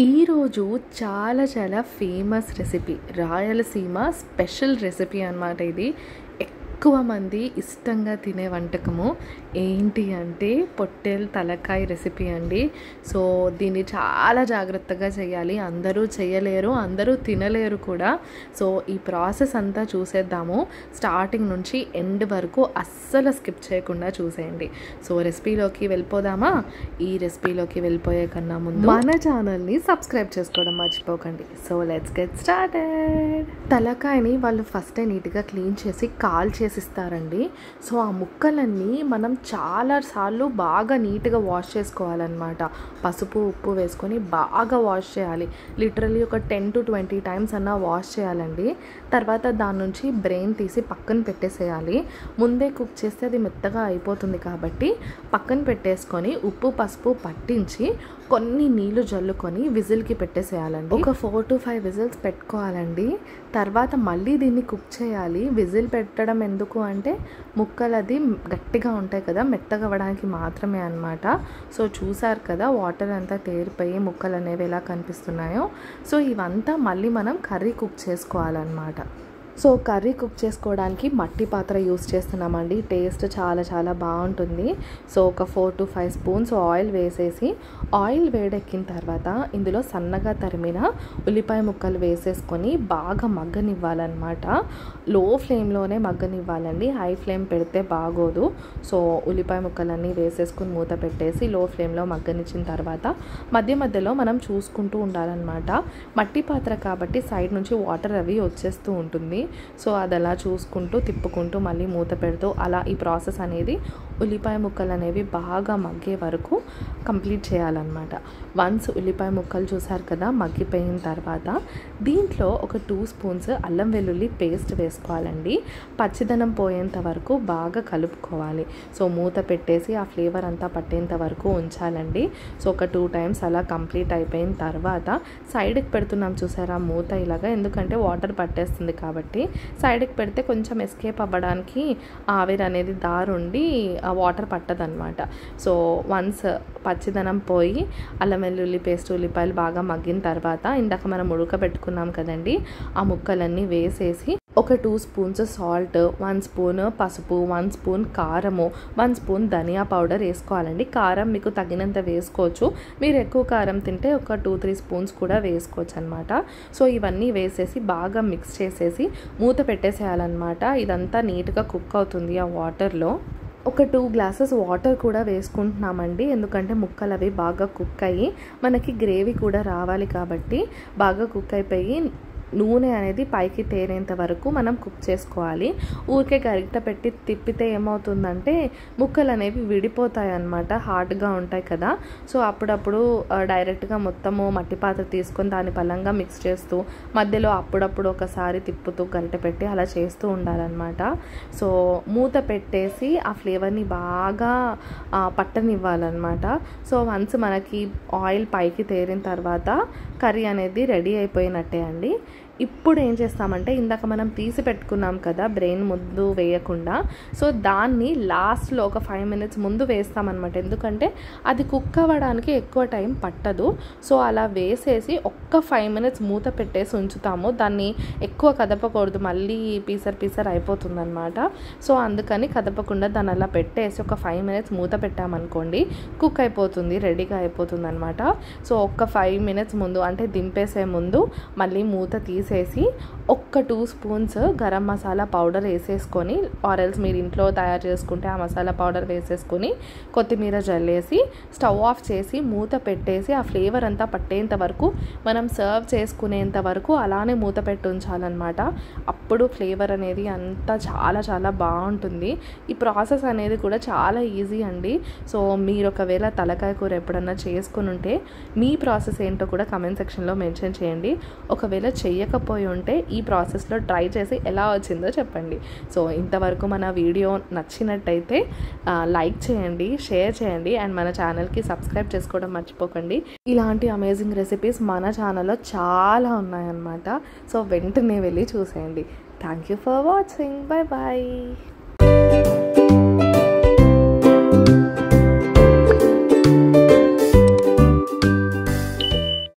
ఈరోజు చాలా చాలా famous recipe, Rayalaseema special recipe అన్నమాట. ఇది ఎక్కువ మంది ఇష్టంగా తినే వంటకము ఏంటి అంటే పొట్టేలు తలకాయ రెసిపీ అండి. సో దీన్ని చాలా జాగ్రత్తగా చేయాలి. అందరూ చేయలేరు, అందరూ తినలేరు కూడా. సో ఈ ప్రాసెస్ అంతా చూసేద్దాము. స్టార్టింగ్ నుంచి ఎండ్ వరకు అస్సలు స్కిప్ చేయకుండా చూసేయండి. సో రెసిపీలోకి వెళ్ళిపోదామా? ఈ రెసిపీలోకి వెళ్ళిపోయే కన్నా ముందు మన ఛానల్ని సబ్స్క్రైబ్ చేసుకోవడం మర్చిపోకండి. So let's get started. తలకాయని వాళ్ళు ఫస్ట్ నీట్గా క్లీన్ చేసి కాల్ చేసిస్తారండి. సో ఆ ముక్కలన్నీ మనం చాలాసార్లు బాగా నీట్గా వాష్ చేసుకోవాలన్నమాట. పసుపు ఉప్పు వేసుకొని బాగా వాష్ చేయాలి. లిటరలీ ఒక 10 to 20 టైమ్స్ అన్నా వాష్ చేయాలండి. తర్వాత దాని నుంచి బ్రెయిన్ తీసి పక్కన పెట్టేసేయాలి. ముందే కుక్ చేస్తే అది మెత్తగా అయిపోతుంది కాబట్టి పక్కన పెట్టేసుకొని ఉప్పు పసుపు పట్టించి కొన్ని నీళ్లు జల్లుకొని విజిల్కి పెట్టేసేయాలండి. ఒక 4 to 5 విజిల్స్ పెట్టుకోవాలండి. తర్వాత మళ్ళీ దీన్ని కుక్ చేయాలి. విజిల్ పెట్టడం ఎందుకు అంటే ముక్కలు అది గట్టిగా ఉంటాయి కదా, మెత్తగా అవ్వడానికి మాత్రమే అన్నమాట. సో చూసారు కదా వాటర్ అంతా తేరిపోయి ముక్కలు అనేవి ఎలా కనిపిస్తున్నాయో. సో ఇవంతా మళ్ళీ మనం కర్రీ కుక్ చేసుకోవాలన్నమాట. సో కర్రీ కుక్ చేసుకోవడానికి మట్టి పాత్ర యూస్ చేస్తున్నామండి. టేస్ట్ చాలా చాలా బాగుంటుంది. సో ఒక 4 to 5 స్పూన్స్ ఆయిల్ వేసేసి, ఆయిల్ వేడెక్కిన తర్వాత ఇందులో సన్నగా తరిమిన ఉల్లిపాయ ముక్కలు వేసేసుకొని బాగా మగ్గనివ్వాలన్నమాట. లో ఫ్లేమ్లోనే మగ్గనివ్వాలండి, హై ఫ్లేమ్ పెడితే బాగోదు. సో ఉల్లిపాయ ముక్కలన్నీ వేసేసుకొని మూత పెట్టేసి లో ఫ్లేమ్లో మగ్గనిచ్చిన తర్వాత మధ్య మధ్యలో మనం చూసుకుంటూ ఉండాలన్నమాట. మట్టి పాత్ర కాబట్టి సైడ్ నుంచి వాటర్ అవి వచ్చేస్తూ ఉంటుంది. సో అది అలా చూసుకుంటూ తిప్పుకుంటూ మళ్ళీ మూత పెడుతూ అలా ఈ ప్రాసెస్ అనేది ఉల్లిపాయ ముక్కలు అనేవి బాగా మగ్గే వరకు కంప్లీట్ చేయాలన్నమాట. వన్స్ ఉల్లిపాయ ముక్కలు చూసారు కదా మగ్గిపోయిన తర్వాత దీంట్లో ఒక 2 స్పూన్స్ అల్లం వెల్లుల్లి పేస్ట్ వేసుకోవాలండి. పచ్చిదనం పోయేంత వరకు బాగా కలుపుకోవాలి. సో మూత పెట్టేసి ఆ ఫ్లేవర్ అంతా పట్టేంత వరకు ఉంచాలండి. సో ఒక 2 టైమ్స్ అలా కంప్లీట్ అయిపోయిన తర్వాత సైడ్కి పెడుతున్నాం చూసారా మూత ఇలాగా, ఎందుకంటే వాటర్ పట్టేస్తుంది కాబట్టి సైడ్కి పెడితే కొంచెం ఎస్కేప్ అవ్వడానికి ఆవిరి అనేది దారుండి వాటర్ పట్టదనమాట. సో వన్స్ పచ్చిదనం పోయి అల్లం వెల్లుల్లి పేస్ట్ ఉల్లిపాయలు బాగా మగ్గిన తర్వాత ఇందాక మనం ఉడకబెట్టుకున్నాం కదండి, ఆ ముక్కలన్నీ వేసేసి ఒక 2 స్పూన్స్ సాల్ట్, 1 స్పూన్ పసుపు, 1 స్పూన్ కారము, 1 స్పూన్ ధనియా పౌడర్ వేసుకోవాలండి. కారం మీకు తగినంత వేసుకోవచ్చు. మీరు ఎక్కువ కారం తింటే ఒక 2-3 స్పూన్స్ కూడా వేసుకోవచ్చు అనమాట. సో ఇవన్నీ వేసేసి బాగా మిక్స్ చేసేసి మూత పెట్టేసేయాలన్నమాట. ఇదంతా నీట్గా కుక్ అవుతుంది ఆ వాటర్లో. ఒక 2 గ్లాసెస్ వాటర్ కూడా వేసుకుంటున్నామండి, ఎందుకంటే ముక్కలు అవి బాగా కుక్ అయ్యి మనకి గ్రేవీ కూడా రావాలి కాబట్టి బాగా కుక్ అయిపోయి నూనె అనేది పైకి తేరేంత వరకు మనం కుక్ చేసుకోవాలి. ఊరికే గరిట పెట్టి తిప్పితే ఏమవుతుందంటే ముక్కలు అనేవి విడిపోతాయి అన్నమాట, హార్డ్గా ఉంటాయి కదా. సో అప్పుడప్పుడు డైరెక్ట్గా మొత్తము మట్టి పాత్ర తీసుకొని దాని పలంగా మిక్స్ చేస్తూ మధ్యలో అప్పుడప్పుడు ఒకసారి తిప్పుతూ గరిట పెట్టి అలా చేస్తూ ఉండాలన్నమాట. సో మూత పెట్టేసి ఆ ఫ్లేవర్ని బాగా పట్టనివ్వాలన్నమాట. సో వన్స్ మనకి ఆయిల్ పైకి తేరిన తర్వాత కర్రీ అనేది రెడీ అయిపోయినట్టే అండి. ఇప్పుడు ఏం చేస్తామంటే ఇందాక మనం తీసి పెట్టుకున్నాం కదా బ్రెయిన్ ముందు వేయకుండా, సో దాన్ని లాస్ట్లో ఒక 5 minutes ముందు వేస్తామన్నమాట. ఎందుకంటే అది కుక్ అవ్వడానికి ఎక్కువ టైం పట్టదు. సో అలా వేసేసి ఒక్క 5 minutes మూత పెట్టేసి ఉంచుతాము. దాన్ని ఎక్కువ కదపకూడదు, మళ్ళీ పీసర్ అయిపోతుందన్నమాట. సో అందుకని కదపకుండా దాన్ని అలా పెట్టేసి ఒక 5 minutes మూత పెట్టామనుకోండి కుక్ అయిపోతుంది, రెడీగా అయిపోతుంది అనమాట. సో ఒక్క 5 minutes ముందు అంటే దింపేసే ముందు మళ్ళీ మూత తీసేసి ఒక్క 2 స్పూన్స్ గరం మసాలా పౌడర్ వేసేసుకొని, ఆరెల్స్ మీరు ఇంట్లో తయారు చేసుకుంటే ఆ మసాలా పౌడర్ వేసేసుకొని కొత్తిమీర జల్లేసి స్టవ్ ఆఫ్ చేసి మూత పెట్టేసి ఆ ఫ్లేవర్ అంతా పట్టేంత వరకు మనం సర్వ్ చేసుకునేంత వరకు అలానే మూత పెట్టి ఉంచాలన్నమాట. అప్పుడు ఫ్లేవర్ అనేది అంతా చాలా చాలా బాగుంటుంది. ఈ ప్రాసెస్ అనేది కూడా చాలా ఈజీ అండి. సో మీరు ఒకవేళ తలకాయ కూర ఎప్పుడన్నా చేసుకుని ఉంటే మీ ప్రాసెస్ ఏంటో కూడా కమెంట్ సెక్షన్లో మెన్షన్ చేయండి. ఒకవేళ చెయ్యకపోయి ఉంటే ఈ ప్రాసెస్లో ట్రై చేసి ఎలా వచ్చిందో చెప్పండి. సో ఇంతవరకు మన వీడియో నచ్చినట్టయితే లైక్ చేయండి, షేర్ చేయండి అండ్ మన ఛానల్కి సబ్స్క్రైబ్ చేసుకోవడం మర్చిపోకండి. ఇలాంటి అమేజింగ్ రెసిపీస్ మన ఛానల్లో చాలా ఉన్నాయన్నమాట. సో వెంటనే వెళ్ళి చూసేయండి. Thank you for watching. Bye bye.